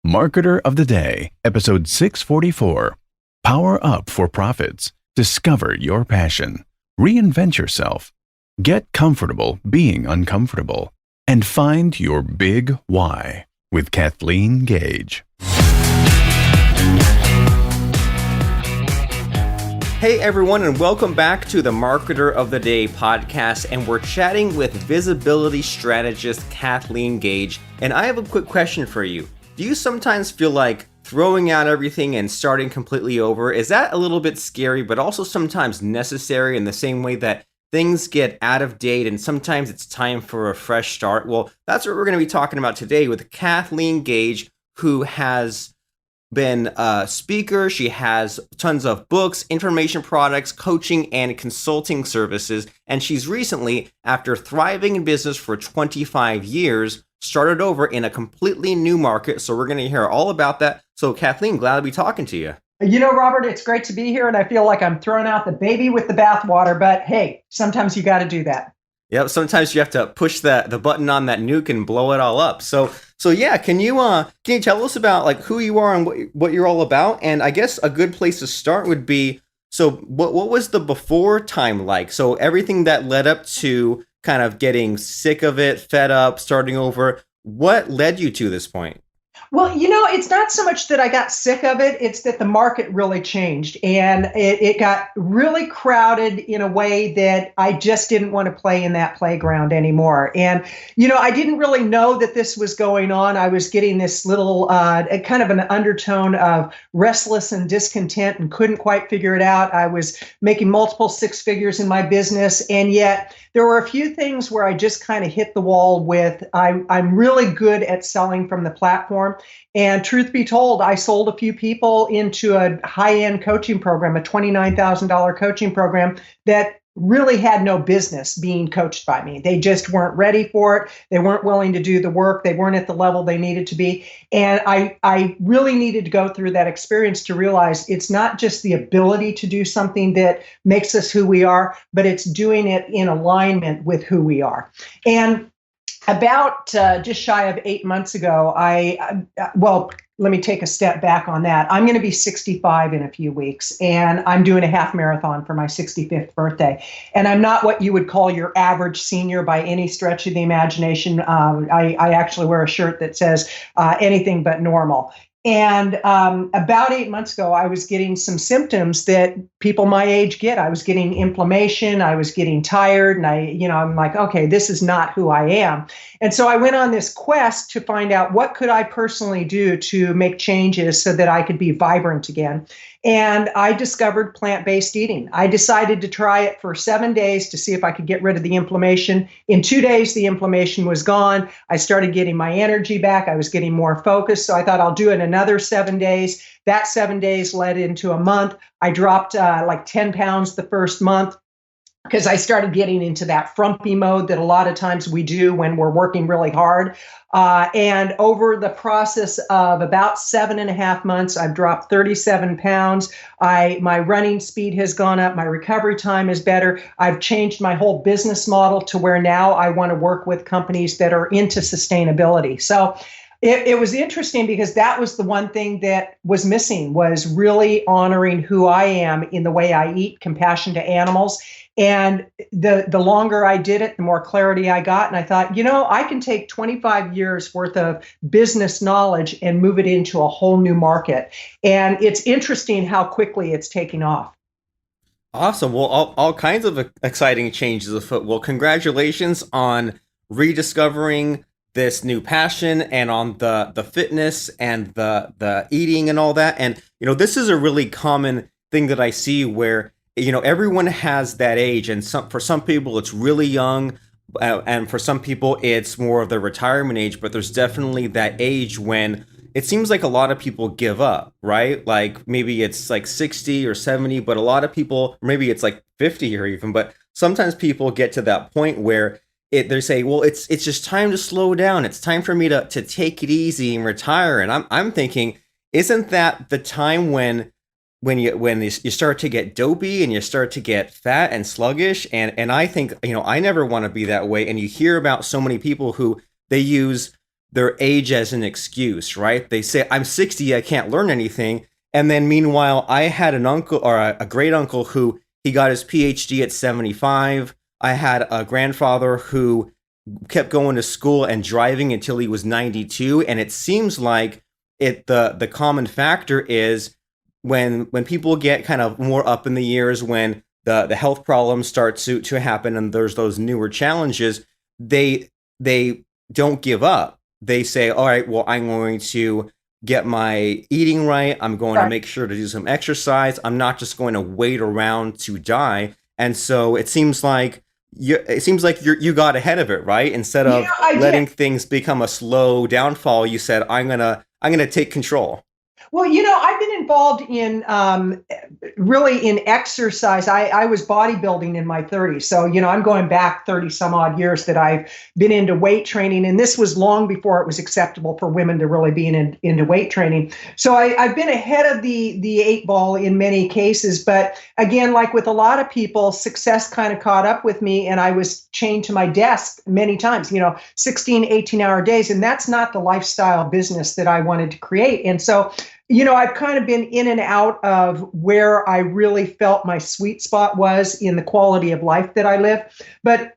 Marketer of the Day, episode 644. Power up for profits. Discover your passion. Reinvent yourself. Get comfortable being uncomfortable. And find your big why with Kathleen Gage. Hey everyone, and welcome back to the Marketer of the Day podcast, and we're chatting with visibility strategist Kathleen Gage. And I have a quick question for you. Do you sometimes feel like throwing out everything and starting completely over? Is that a little bit scary, but also sometimes necessary in the same way that things get out of date and sometimes it's time for a fresh start? Well, that's what we're going to be talking about today with Kathleen Gage, who has been a speaker. She has tons of books, information products, coaching, and consulting services. And she's recently, after thriving in business for 25 years, started over in a completely new market. So we're going to hear all about that. So Kathleen, glad to be talking to you. You know, Robert, it's great to be here. And I feel like I'm throwing out the baby with the bathwater. But hey, sometimes you got to do that. Yep. Sometimes you have to push the button on that nuke and blow it all up. So yeah, can you tell us about like who you are and what you're all about? And I guess a good place to start would be, so what was the before time like? So everything that led up to kind of getting sick of it, fed up, starting over, what led you to this point? Well, you know, it's not so much that I got sick of it. It's that the market really changed and it got really crowded in a way that I just didn't want to play in that playground anymore. And, you know, I didn't really know that this was going on. I was getting this little kind of an undertone of restless and discontent and couldn't quite figure it out. I was making multiple six figures in my business. And yet there were a few things where I just kind of hit the wall with, I'm really good at selling from the platform. And truth be told, I sold a few people into a high-end coaching program, a $29,000 coaching program that really had no business being coached by me. They just weren't ready for it. They weren't willing to do the work. They weren't at the level they needed to be. And I really needed to go through that experience to realize it's not just the ability to do something that makes us who we are, but it's doing it in alignment with who we are. And about just shy of 8 months ago, let me take a step back on that. I'm going to be 65 in a few weeks, and I'm doing a half marathon for my 65th birthday. And I'm not what you would call your average senior by any stretch of the imagination. I actually wear a shirt that says anything but normal. And about 8 months ago, I was getting some symptoms that people my age get. I was getting inflammation. I was getting tired. And I'm like, okay, this is not who I am. And so I went on this quest to find out what could I personally do to make changes so that I could be vibrant again. And I discovered plant-based eating. I decided to try it for 7 days to see if I could get rid of the inflammation. In 2 days, the inflammation was gone. I started getting my energy back. I was getting more focused. So I thought I'll do it another 7 days. That 7 days led into a month. I dropped like 10 pounds the first month, because I started getting into that frumpy mode that a lot of times we do when we're working really hard. And over the process of about 7.5 months, I've dropped 37 pounds. My running speed has gone up. My recovery time is better. I've changed my whole business model to where now I want to work with companies that are into sustainability. So it was interesting because that was the one thing that was missing, was really honoring who I am in the way I eat, compassion to animals. And the longer I did it, the more clarity I got. And I thought, you know, I can take 25 years worth of business knowledge and move it into a whole new market. And it's interesting how quickly it's taking off. Awesome. Well, all kinds of exciting changes afoot. Well, congratulations on rediscovering this new passion and on the fitness and the eating and all that. And, you know, this is a really common thing that I see where, you know, everyone has that age, and for some people it's really young, and for some people it's more of the retirement age, but there's definitely that age when it seems like a lot of people give up, right? Like maybe it's like 60 or 70, but a lot of people, maybe it's like 50 or even, but sometimes people get to that point where they say, well, it's just time to slow down. It's time for me to take it easy and retire. And I'm thinking, isn't that the time when you start to get dopey and you start to get fat and sluggish? And I think, you know, I never want to be that way. And you hear about so many people who they use their age as an excuse, right? They say, I'm 60, I can't learn anything. And then meanwhile, I had an uncle or a great uncle who he got his PhD at 75. I had a grandfather who kept going to school and driving until he was 92. And it seems like the common factor is when people get kind of more up in the years, when the health problems start to happen and there's those newer challenges, they don't give up. They say, all right, well, I'm going to get my eating right. I'm going to make sure to do some exercise. I'm not just going to wait around to die. And so it seems like you got ahead of it, right? Instead of letting things become a slow downfall, you said, I'm gonna take control. Well, I've been involved in really in exercise. I was bodybuilding in my 30s. So, I'm going back 30 some odd years that I've been into weight training. And this was long before it was acceptable for women to really be into weight training. So I've been ahead of the eight ball in many cases. But again, like with a lot of people, success kind of caught up with me and I was chained to my desk many times, 16, 18-hour days. And that's not the lifestyle business that I wanted to create. And so I've kind of been in and out of where I really felt my sweet spot was in the quality of life that I live. But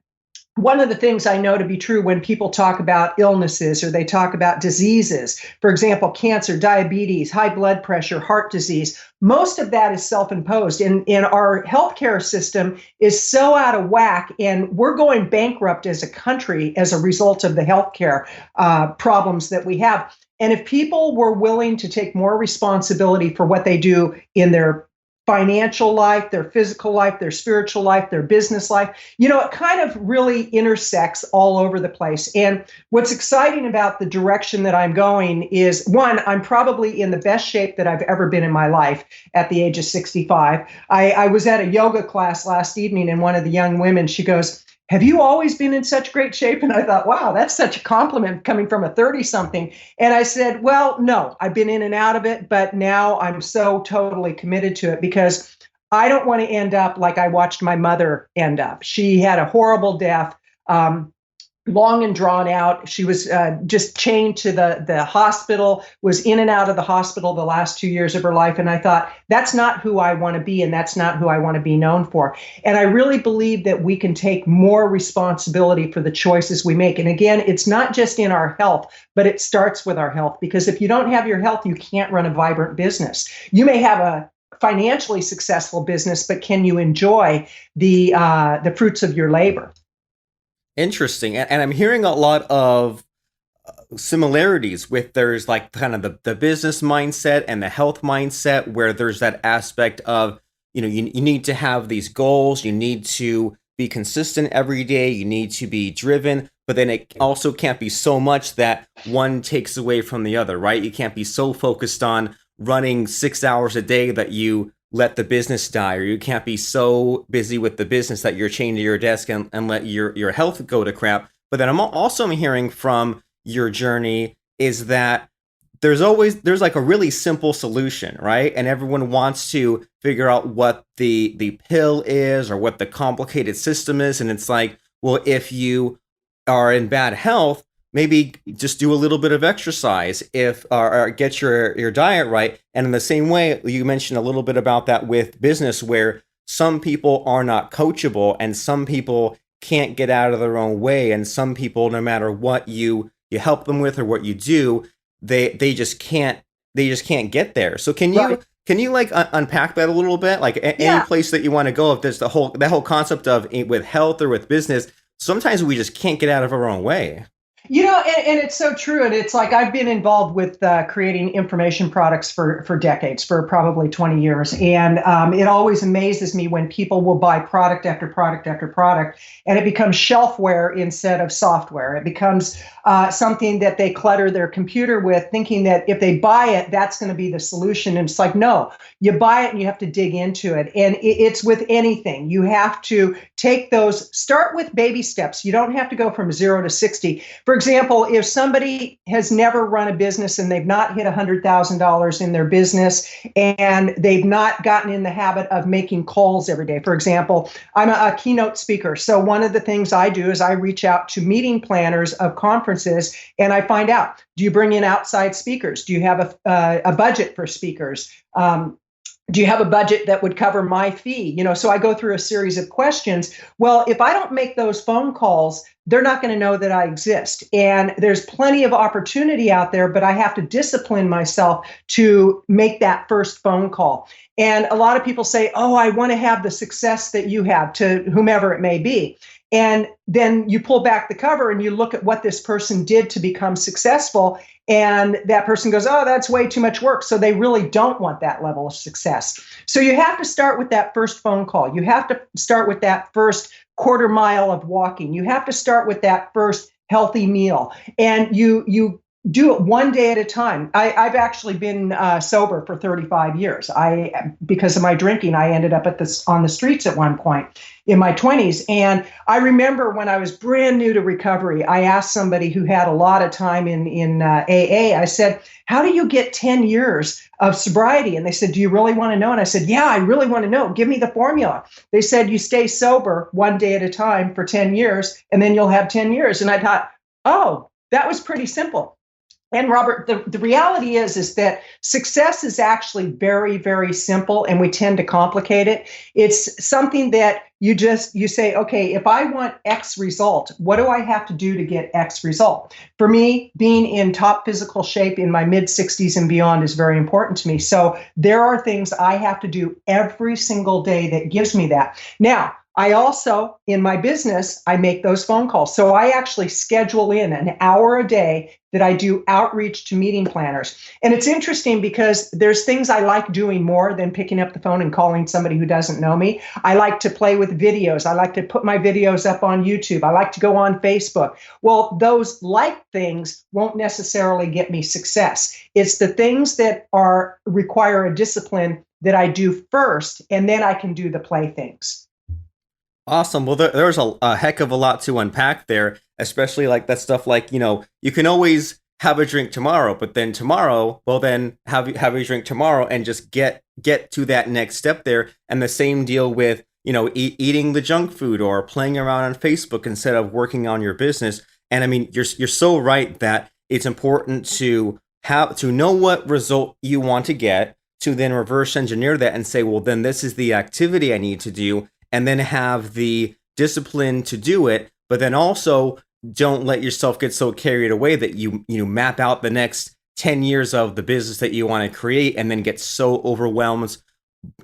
one of the things I know to be true when people talk about illnesses or they talk about diseases, for example, cancer, diabetes, high blood pressure, heart disease, most of that is self-imposed. And our healthcare system is so out of whack, and we're going bankrupt as a country as a result of the healthcare problems that we have. And if people were willing to take more responsibility for what they do in their financial life, their physical life, their spiritual life, their business life, it kind of really intersects all over the place. And what's exciting about the direction that I'm going is, one, I'm probably in the best shape that I've ever been in my life at the age of 65. I was at a yoga class last evening, and one of the young women, she goes, have you always been in such great shape? And I thought, wow, that's such a compliment coming from a 30-something. And I said, well, no, I've been in and out of it, but now I'm so totally committed to it because I don't want to end up like I watched my mother end up. She had a horrible death, long and drawn out. She was just chained to the hospital, was in and out of the hospital the last 2 years of her life. And I thought, that's not who I want to be, and that's not who I want to be known for. And I really believe that we can take more responsibility for the choices we make. And again, it's not just in our health, but it starts with our health. Because if you don't have your health, you can't run a vibrant business. You may have a financially successful business, but can you enjoy the fruits of your labor? Interesting. And I'm hearing a lot of similarities with there's like kind of the business mindset and the health mindset, where there's that aspect of, you need to have these goals. You need to be consistent every day. You need to be driven, but then it also can't be so much that one takes away from the other, right? You can't be so focused on running 6 hours a day that you let the business die, or you can't be so busy with the business that you're chained to your desk and let your health go to crap. But then I'm also hearing from your journey is that there's like a really simple solution, right? And everyone wants to figure out what the pill is or what the complicated system is. And it's like, well, if you are in bad health, maybe just do a little bit of exercise or get your diet right. And in the same way, you mentioned a little bit about that with business, where some people are not coachable and some people can't get out of their own way. And some people, no matter what you help them with or what you do, they just can't get there. So can you like unpack that a little bit? Like any place that you want to go, if there's that whole concept of with health or with business, sometimes we just can't get out of our own way. And it's so true. And it's like I've been involved with creating information products for decades, for probably 20 years. And it always amazes me when people will buy product after product after product, and it becomes shelfware instead of software. It becomes something that they clutter their computer with, thinking that if they buy it, that's going to be the solution. And it's like, no, you buy it and you have to dig into it. And it's with anything. You have to start with baby steps. You don't have to go from 0 to 60. For example, if somebody has never run a business and they've not hit $100,000 in their business and they've not gotten in the habit of making calls every day. For example, I'm a keynote speaker. So one of the things I do is I reach out to meeting planners of conferences and I find out, do you bring in outside speakers? Do you have a budget for speakers? Do you have a budget that would cover my fee? So I go through a series of questions. Well, if I don't make those phone calls, they're not going to know that I exist. And there's plenty of opportunity out there, but I have to discipline myself to make that first phone call. And a lot of people say, oh, I want to have the success that you have, to whomever it may be. And then you pull back the cover and you look at what this person did to become successful. And that person goes, oh, that's way too much work. So they really don't want that level of success. So you have to start with that first phone call. You have to start with that first quarter mile of walking. You have to start with that first healthy meal. And you do it one day at a time. I've actually been sober for 35 years. Because of my drinking, I ended up on the streets at one point in my 20s. And I remember when I was brand new to recovery, I asked somebody who had a lot of time in AA, I said, how do you get 10 years of sobriety? And they said, do you really want to know? And I said, yeah, I really want to know. Give me the formula. They said, you stay sober one day at a time for 10 years, and then you'll have 10 years. And I thought, oh, that was pretty simple. And Robert, the reality is that success is actually very, very simple, and we tend to complicate it. It's something that you say, okay, if I want X result, what do I have to do to get X result? For me, being in top physical shape in my mid 60s and beyond is very important to me. So there are things I have to do every single day that gives me that. Now, I also, in my business, I make those phone calls. So I actually schedule in an hour a day that I do outreach to meeting planners. And it's interesting because there's things I like doing more than picking up the phone and calling somebody who doesn't know me. I like to play with videos. I like to put my videos up on YouTube. I like to go on Facebook. Well, those like things won't necessarily get me success. It's the things that require a discipline that I do first, and then I can do the play things. Awesome. Well, there's a heck of a lot to unpack there, especially like that stuff like, you can always have a drink tomorrow, but then tomorrow, well, then have a drink tomorrow and just get to that next step there. And the same deal with, eating the junk food or playing around on Facebook instead of working on your business. And I mean, you're so right that it's important to know what result you want to get, to then reverse engineer that and say, well, then this is the activity I need to do, and then have the discipline to do it, but then also don't let yourself get so carried away that you map out the next 10 years of the business that you want to create and then get so overwhelmed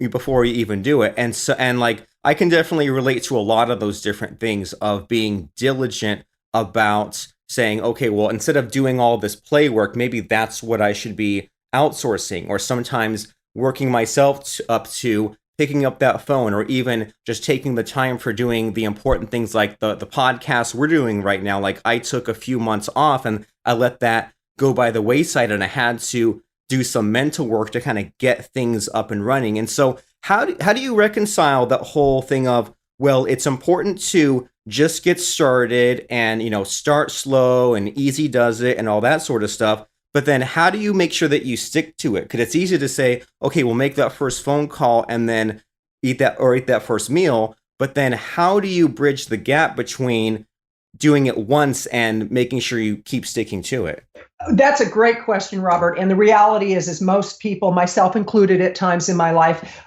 before you even do it. And like, I can definitely relate to a lot of those different things of being diligent about saying, okay, well, instead of doing all this play work, maybe that's what I should be outsourcing, or sometimes working myself up to picking up that phone, or even just taking the time for doing the important things like the podcast we're doing right now. Like, I took a few months off and I let that go by the wayside, and I had to do some mental work to kind of get things up and running. And so how do you reconcile that whole thing of, well, it's important to just get started and, start slow and easy does it and all that sort of stuff. But then how do you make sure that you stick to it? Because it's easy to say, okay, we'll make that first phone call and then eat that first meal. But then how do you bridge the gap between doing it once and making sure you keep sticking to it? That's a great question, Robert. And the reality is most people, myself included at times in my life,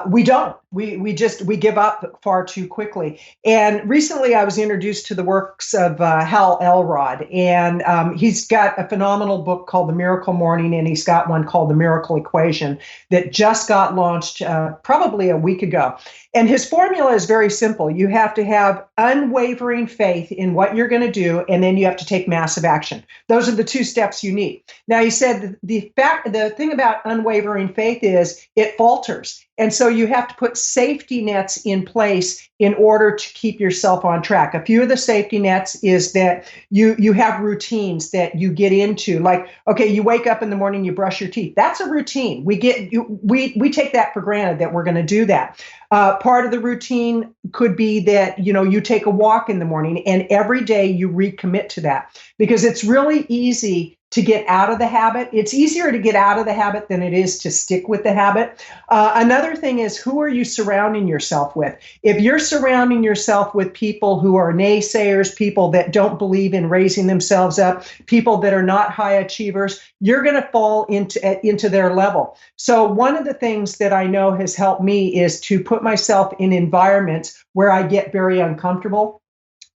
we don't. We give up far too quickly. And recently I was introduced to the works of Hal Elrod, and he's got a phenomenal book called The Miracle Morning, and he's got one called The Miracle Equation that just got launched probably a week ago. And his formula is very simple. You have to have unwavering faith in what you're going to do, and then you have to take massive action. Those are the two steps you need. Now, he said the thing about unwavering faith is it falters. And so you have to put safety nets in place in order to keep yourself on track. A few of the safety nets is that you have routines that you get into. Like, okay, you wake up in the morning, you brush your teeth. That's a routine. We take that for granted that we're going to do that. Part of the routine could be that, you take a walk in the morning, and every day you recommit to that, because it's really easy to get out of the habit. It's easier to get out of the habit than it is to stick with the habit. Another thing is, who are you surrounding yourself with? If you're surrounding yourself with people who are naysayers, people that don't believe in raising themselves up, people that are not high achievers, you're going to fall into their level. So one of the things that I know has helped me is to put myself in environments where I get very uncomfortable.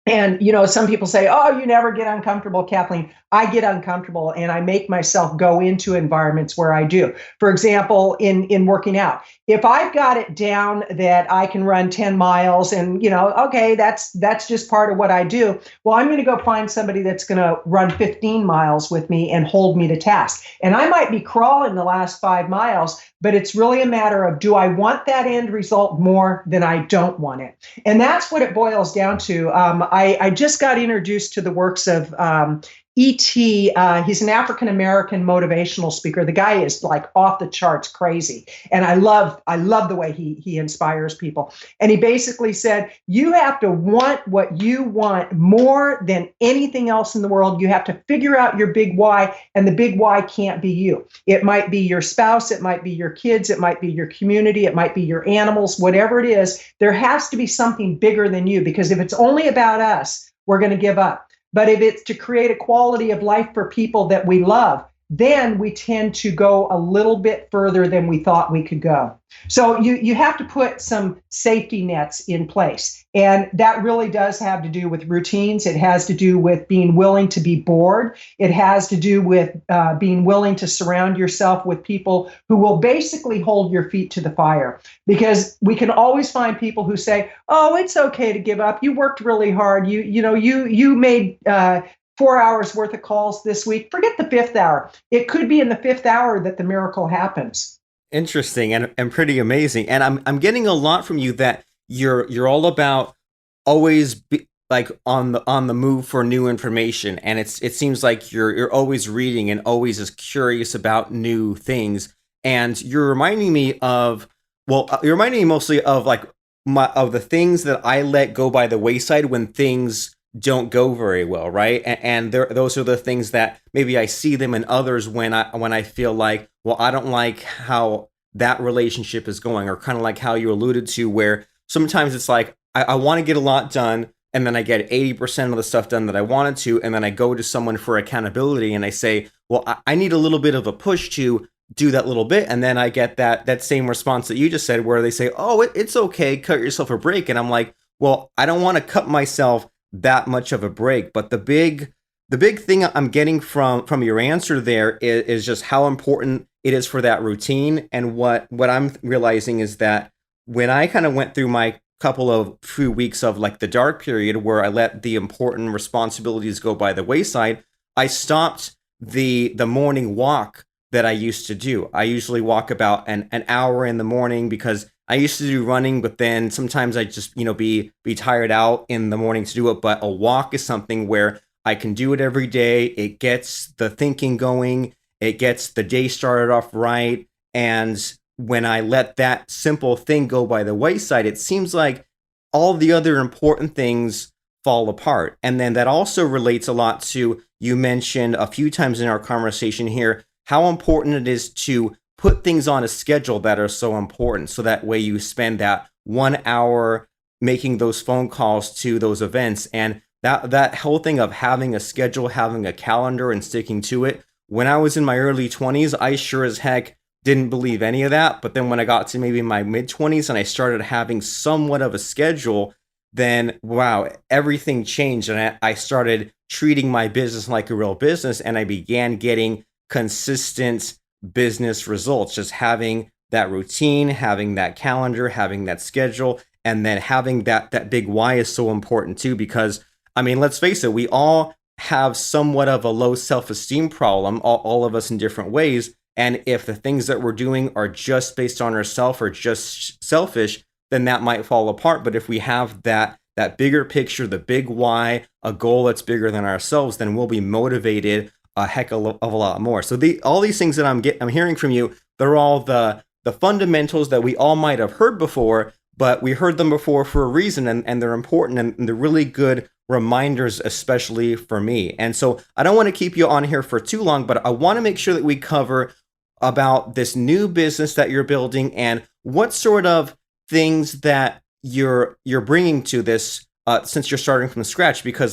And, some people say, oh, you never get uncomfortable, Kathleen. I get uncomfortable, and I make myself go into environments where I do. For example, in working out, if I've got it down that I can run 10 miles and, okay, that's just part of what I do. Well, I'm going to go find somebody that's going to run 15 miles with me and hold me to task. And I might be crawling the last 5 miles, but it's really a matter of, do I want that end result more than I don't want it? And that's what it boils down to. I just got introduced to the works of E.T. He's an African-American motivational speaker. The guy is like off the charts crazy. And I love the way he inspires people. And he basically said, you have to want what you want more than anything else in the world. You have to figure out your big why, and the big why can't be you. It might be your spouse. It might be your kids. It might be your community. It might be your animals, whatever it is. There has to be something bigger than you, because if it's only about us, we're going to give up. But if it's to create a quality of life for people that we love, then we tend to go a little bit further than we thought we could go. So you have to put some safety nets in place. And that really does have to do with routines. It has to do with being willing to be bored. It has to do with being willing to surround yourself with people who will basically hold your feet to the fire. Because we can always find people who say, oh, it's okay to give up. You worked really hard. You made 4 hours worth of calls this week. Forget the fifth hour. It could be in the fifth hour that the miracle happens. Interesting and pretty amazing. And I'm getting a lot from you that you're all about always like on the move for new information. And it seems like you're always reading and always is curious about new things. And you're reminding me mostly of like of the things that I let go by the wayside when things don't go very well, right? And those are the things that maybe I see them in others when I feel like, well, I don't like how that relationship is going, or kind of like how you alluded to, where sometimes it's like I want to get a lot done, and then I get 80% of the stuff done that I wanted to, and then I go to someone for accountability and I say, well, I need a little bit of a push to do that little bit, and then I get that same response that you just said, where they say, oh, it's okay, cut yourself a break. And I'm like, well, I don't want to cut myself that much of a break. But the big thing I'm getting from your answer there is just how important it is for that routine. And what I'm realizing is that when I kind of went through my few weeks of like the dark period where I let the important responsibilities go by the wayside, I stopped the morning walk that I used to do. I usually walk about an hour in the morning, because I used to do running, but then sometimes I just, be tired out in the morning to do it. But a walk is something where I can do it every day. It gets the thinking going. It gets the day started off right. And when I let that simple thing go by the wayside, it seems like all the other important things fall apart. And then that also relates a lot to, you mentioned a few times in our conversation here, how important it is to put things on a schedule that are so important. So that way you spend that 1 hour making those phone calls to those events. And that whole thing of having a schedule, having a calendar and sticking to it. When I was in my early 20s, I sure as heck didn't believe any of that. But then when I got to maybe my mid 20s and I started having somewhat of a schedule, then wow, everything changed. And I started treating my business like a real business, and I began getting consistent business results. Just having that routine, having that calendar, having that schedule, and then having that big why is so important too, because I mean, let's face it, we all have somewhat of a low self-esteem problem, all of us in different ways. And if the things that we're doing are just based on ourselves or just selfish, then that might fall apart. But if we have that bigger picture, the big why, a goal that's bigger than ourselves, then we'll be motivated a heck of a lot more. So all these things that I'm hearing from you, they're all the fundamentals that we all might have heard before, but we heard them before for a reason, and they're important, and they're really good reminders, especially for me. And so I don't want to keep you on here for too long, but I want to make sure that we cover about this new business that you're building and what sort of things that you're bringing to this since you're starting from scratch. Because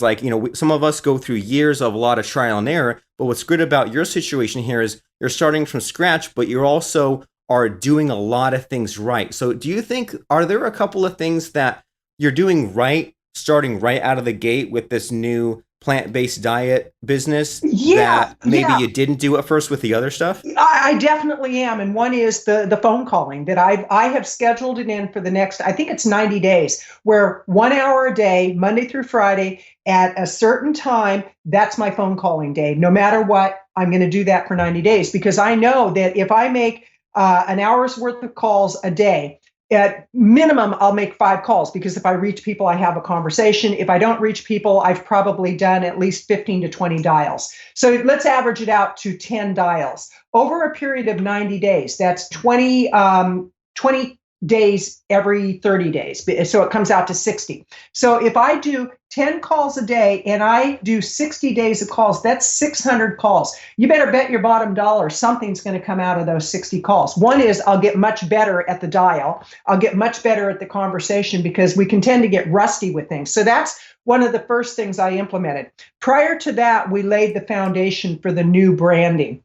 some of us go through years of a lot of trial and error, but what's good about your situation here is you're starting from scratch, but you're also are doing a lot of things right. So do you think, are there a couple of things that you're doing right, starting right out of the gate with this new plant-based diet business that maybe you didn't do at first with the other stuff? I definitely am. And one is the phone calling that I have scheduled it in for the next, I think it's 90 days, where 1 hour a day, Monday through Friday at a certain time, that's my phone calling day. No matter what, I'm going to do that for 90 days because I know that if I make an hour's worth of calls a day, at minimum, I'll make 5 calls because if I reach people, I have a conversation. If I don't reach people, I've probably done at least 15 to 20 dials. So let's average it out to 10 dials. Over a period of 90 days, that's 20 days every 30 days. So it comes out to 60. So if I do 10 calls a day and I do 60 days of calls, that's 600 calls. You better bet your bottom dollar something's going to come out of those 60 calls. One is I'll get much better at the dial. I'll get much better at the conversation because we can tend to get rusty with things. So that's one of the first things I implemented. Prior to that, we laid the foundation for the new branding.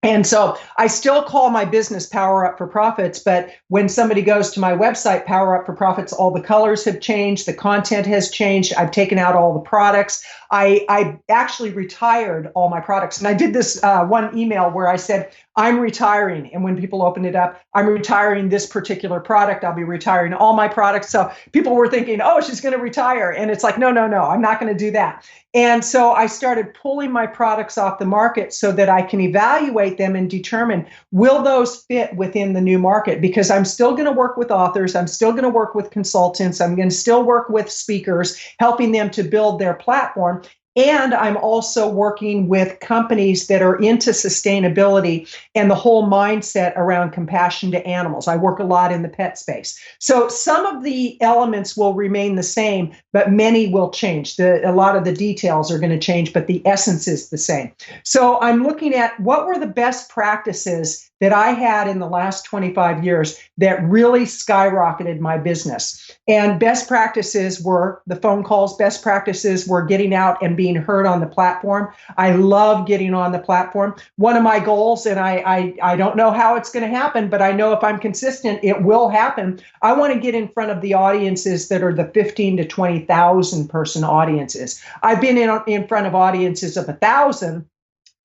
And so I still call my business Power Up for Profits, but when somebody goes to my website, Power Up for Profits, all the colors have changed, the content has changed, I've taken out all the products. I actually retired all my products. And I did this one email where I said, I'm retiring. And when people opened it up, I'm retiring this particular product. I'll be retiring all my products. So people were thinking, oh, she's going to retire. And it's like, no, I'm not going to do that. And so I started pulling my products off the market so that I can evaluate them and determine, will those fit within the new market? Because I'm still going to work with authors. I'm still going to work with consultants. I'm going to still work with speakers, helping them to build their platform. And I'm also working with companies that are into sustainability and the whole mindset around compassion to animals. I work a lot in the pet space. So some of the elements will remain the same, but many will change. A lot of the details are going to change, but the essence is the same. So I'm looking at what were the best practices that I had in the last 25 years that really skyrocketed my business. And best practices were the phone calls. Best practices were getting out and being heard on the platform. I love getting on the platform. One of my goals, and I don't know how it's going to happen, but I know if I'm consistent, it will happen. I want to get in front of the audiences that are the 15 to 20,000 person audiences. I've been in front of audiences of 1,000,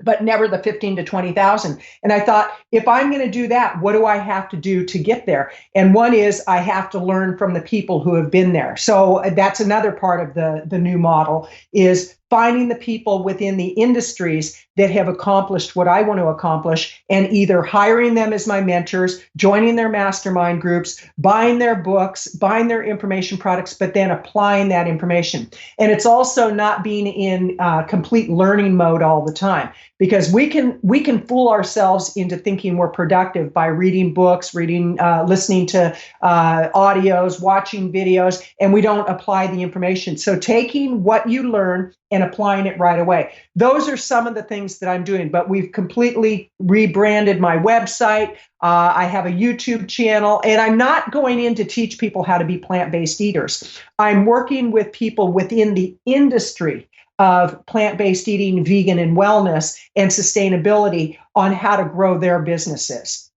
but never the 15 to 20,000. And I thought, if I'm going to do that, what do I have to do to get there? And one is I have to learn from the people who have been there. So that's another part of the new model is finding the people within the industries that have accomplished what I want to accomplish and either hiring them as my mentors, joining their mastermind groups, buying their books, buying their information products, but then applying that information. And it's also not being in complete learning mode all the time, because we can fool ourselves into thinking we're productive by reading books, listening to audios, watching videos, and we don't apply the information. So taking what you learn and applying it right away. Those are some of the things that I'm doing, but we've completely rebranded my website. I have a YouTube channel, and I'm not going in to teach people how to be plant-based eaters. I'm working with people within the industry of plant-based eating, vegan and wellness, and sustainability on how to grow their businesses.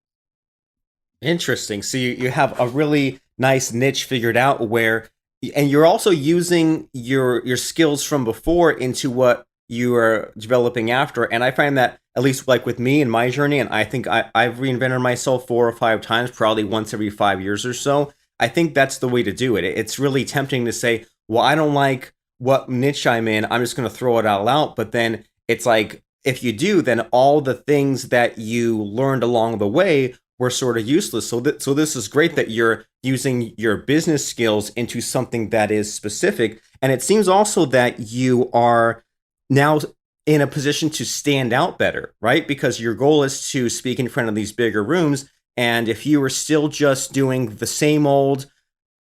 Interesting. So you have a really nice niche figured out where, and you're also using your skills from before into what you are developing after. And I find that, at least like with me and my journey, and I think I've reinvented myself 4 or 5 times, probably once every 5 years or so. I think that's the way to do it. It's really tempting to say, well, I don't like what niche I'm in, I'm just going to throw it all out. But then it's like if you do, then all the things that you learned along the way were sort of useless. So this is great that you're using your business skills into something that is specific. And it seems also that you are now in a position to stand out better, right? Because your goal is to speak in front of these bigger rooms. And if you were still just doing the same old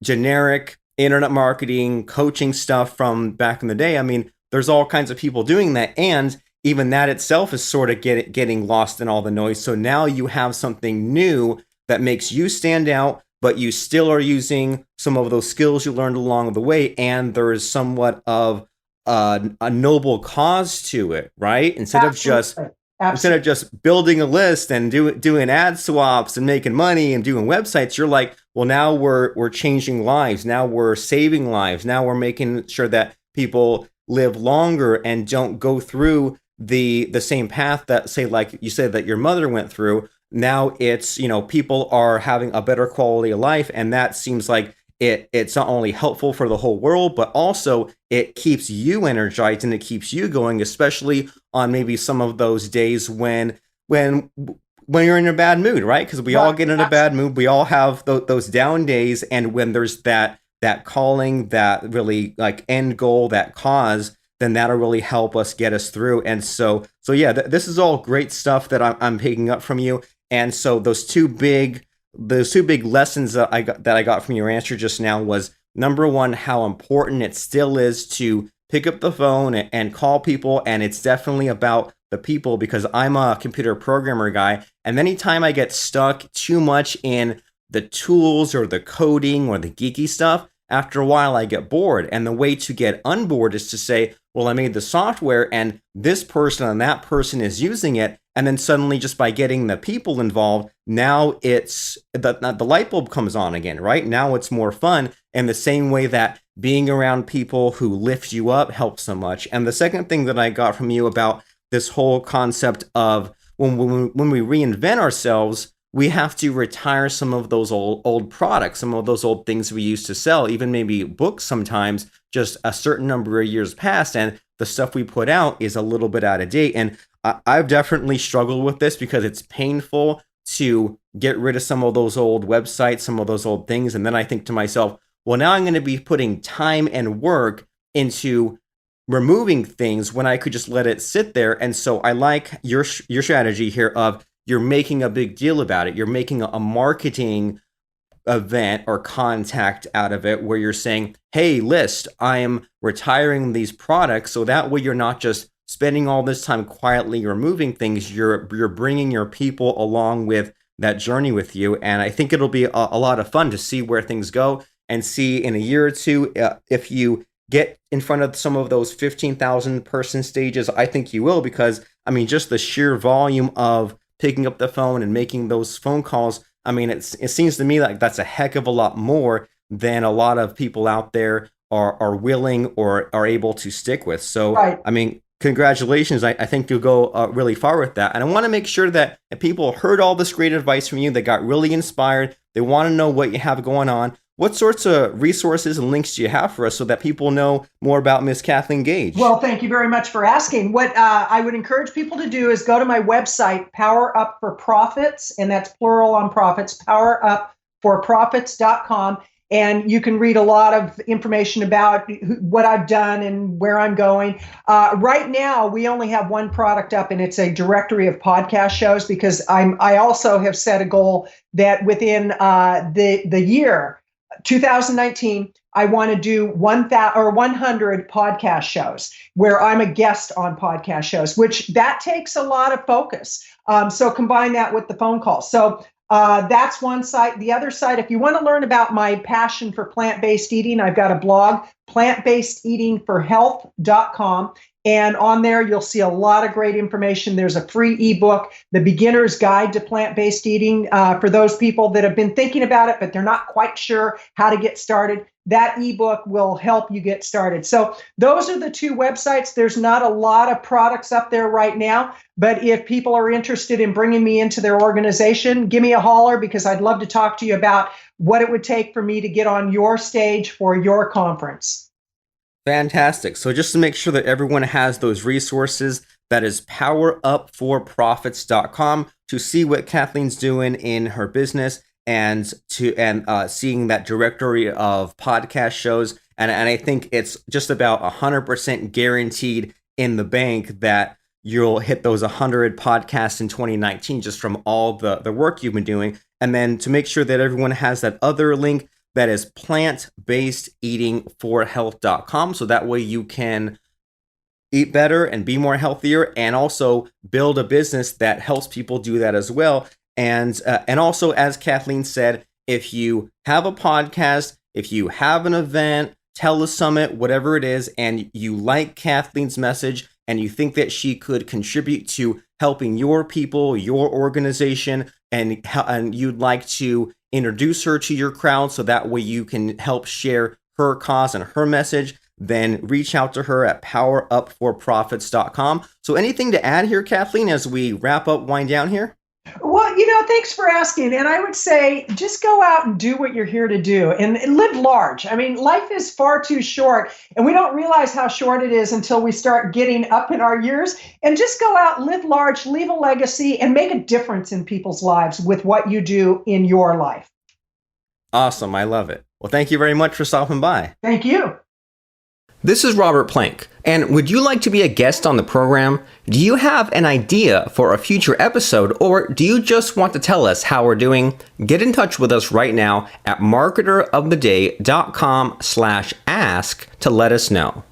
generic internet marketing, coaching stuff from back in the day, I mean, there's all kinds of people doing that. And even that itself is sort of getting lost in all the noise. So now you have something new that makes you stand out, but you still are using some of those skills you learned along the way. And there is somewhat of a noble cause to it, right? Instead of just building a list and doing ad swaps and making money and doing websites, you're like, well, now we're changing lives. Now we're saving lives. Now we're making sure that people live longer and don't go through the same path that, say, like you said, that your mother went through. Now it's, people are having a better quality of life, and that seems like it's not only helpful for the whole world, but also it keeps you energized and it keeps you going, especially on maybe some of those days when you're in a bad mood, right? Because we all get in a bad mood. We all have those down days, and when there's that calling, that really like end goal, that cause, then that'll really help us get us through. And so yeah, this is all great stuff that I'm picking up from you. And so those two big lessons that I got from your answer just now was, number one, how important it still is to pick up the phone and call people. And it's definitely about the people, because I'm a computer programmer guy. And anytime I get stuck too much in the tools or the coding or the geeky stuff, after a while I get bored. And the way to get unbored is to say, well, I made the software and this person and that person is using it. And then suddenly, just by getting the people involved, now it's the light bulb comes on again, right? Now it's more fun. And the same way that being around people who lift you up helps so much. And the second thing that I got from you about this whole concept of when we reinvent ourselves, we have to retire some of those old products, some of those old things we used to sell, even maybe books sometimes, just a certain number of years past, and the stuff we put out is a little bit out of date. And I've definitely struggled with this because it's painful to get rid of some of those old websites, some of those old things. And then I think to myself, well, now I'm going to be putting time and work into removing things when I could just let it sit there. And so I like your strategy here of you're making a big deal about it. You're making a marketing event or contact out of it where you're saying, hey, list, I am retiring these products. So that way you're not just spending all this time quietly removing things. You're bringing your people along with that journey with you. And I think it'll be a lot of fun to see where things go and see in a year or two if you get in front of some of those 15,000 person stages. I think you will, because I mean, just the sheer volume of picking up the phone and making those phone calls, I mean, it seems to me like that's a heck of a lot more than a lot of people out there are willing or are able to stick with. So, right. I mean, congratulations. I think you'll go really far with that. And I want to make sure that if people heard all this great advice from you, they got really inspired, they want to know what you have going on. What sorts of resources and links do you have for us so that people know more about Miss Kathleen Gage? Well, thank you very much for asking. What I would encourage people to do is go to my website, Power Up for Profits, and that's plural on profits, powerupforprofits.com. And you can read a lot of information about what I've done and where I'm going. Right now, we only have one product up, and it's a directory of podcast shows, because I also have set a goal that within the year 2019, I want to do 100 podcast shows where I'm a guest on podcast shows, which that takes a lot of focus. So combine that with the phone calls. So that's one site. The other site, if you want to learn about my passion for plant-based eating, I've got a blog, plantbasedeatingforhealth.com. And on there, you'll see a lot of great information. There's a free ebook, The Beginner's Guide to Plant-Based Eating, for those people that have been thinking about it, but they're not quite sure how to get started. That ebook will help you get started. So those are the two websites. There's not a lot of products up there right now, but if people are interested in bringing me into their organization, give me a holler, because I'd love to talk to you about what it would take for me to get on your stage for your conference. Fantastic. So just to make sure that everyone has those resources, That is powerupforprofits.com to see what Kathleen's doing in her business and seeing that directory of podcast shows. And I think it's just about 100% guaranteed in the bank that you'll hit those 100 podcasts in 2019 just from all the work you've been doing. And then to make sure that everyone has that other link, that is plantbasedeatingforhealth.com. So that way you can eat better and be more healthier, and also build a business that helps people do that as well. And also, as Kathleen said, if you have a podcast, if you have an event, telesummit, whatever it is, and you like Kathleen's message and you think that she could contribute to helping your people, your organization, and you'd like to introduce her to your crowd so that way you can help share her cause and her message, then reach out to her at powerupforprofits.com. So anything to add here, Kathleen, as we wrap up, wind down here? Well, thanks for asking. And I would say just go out and do what you're here to do and live large. I mean, life is far too short, and we don't realize how short it is until we start getting up in our years. And just go out, live large, leave a legacy, and make a difference in people's lives with what you do in your life. Awesome. I love it. Well, thank you very much for stopping by. Thank you. This is Robert Plank, and would you like to be a guest on the program? Do you have an idea for a future episode, or do you just want to tell us how we're doing? Get in touch with us right now at marketeroftheday.com/ask to let us know.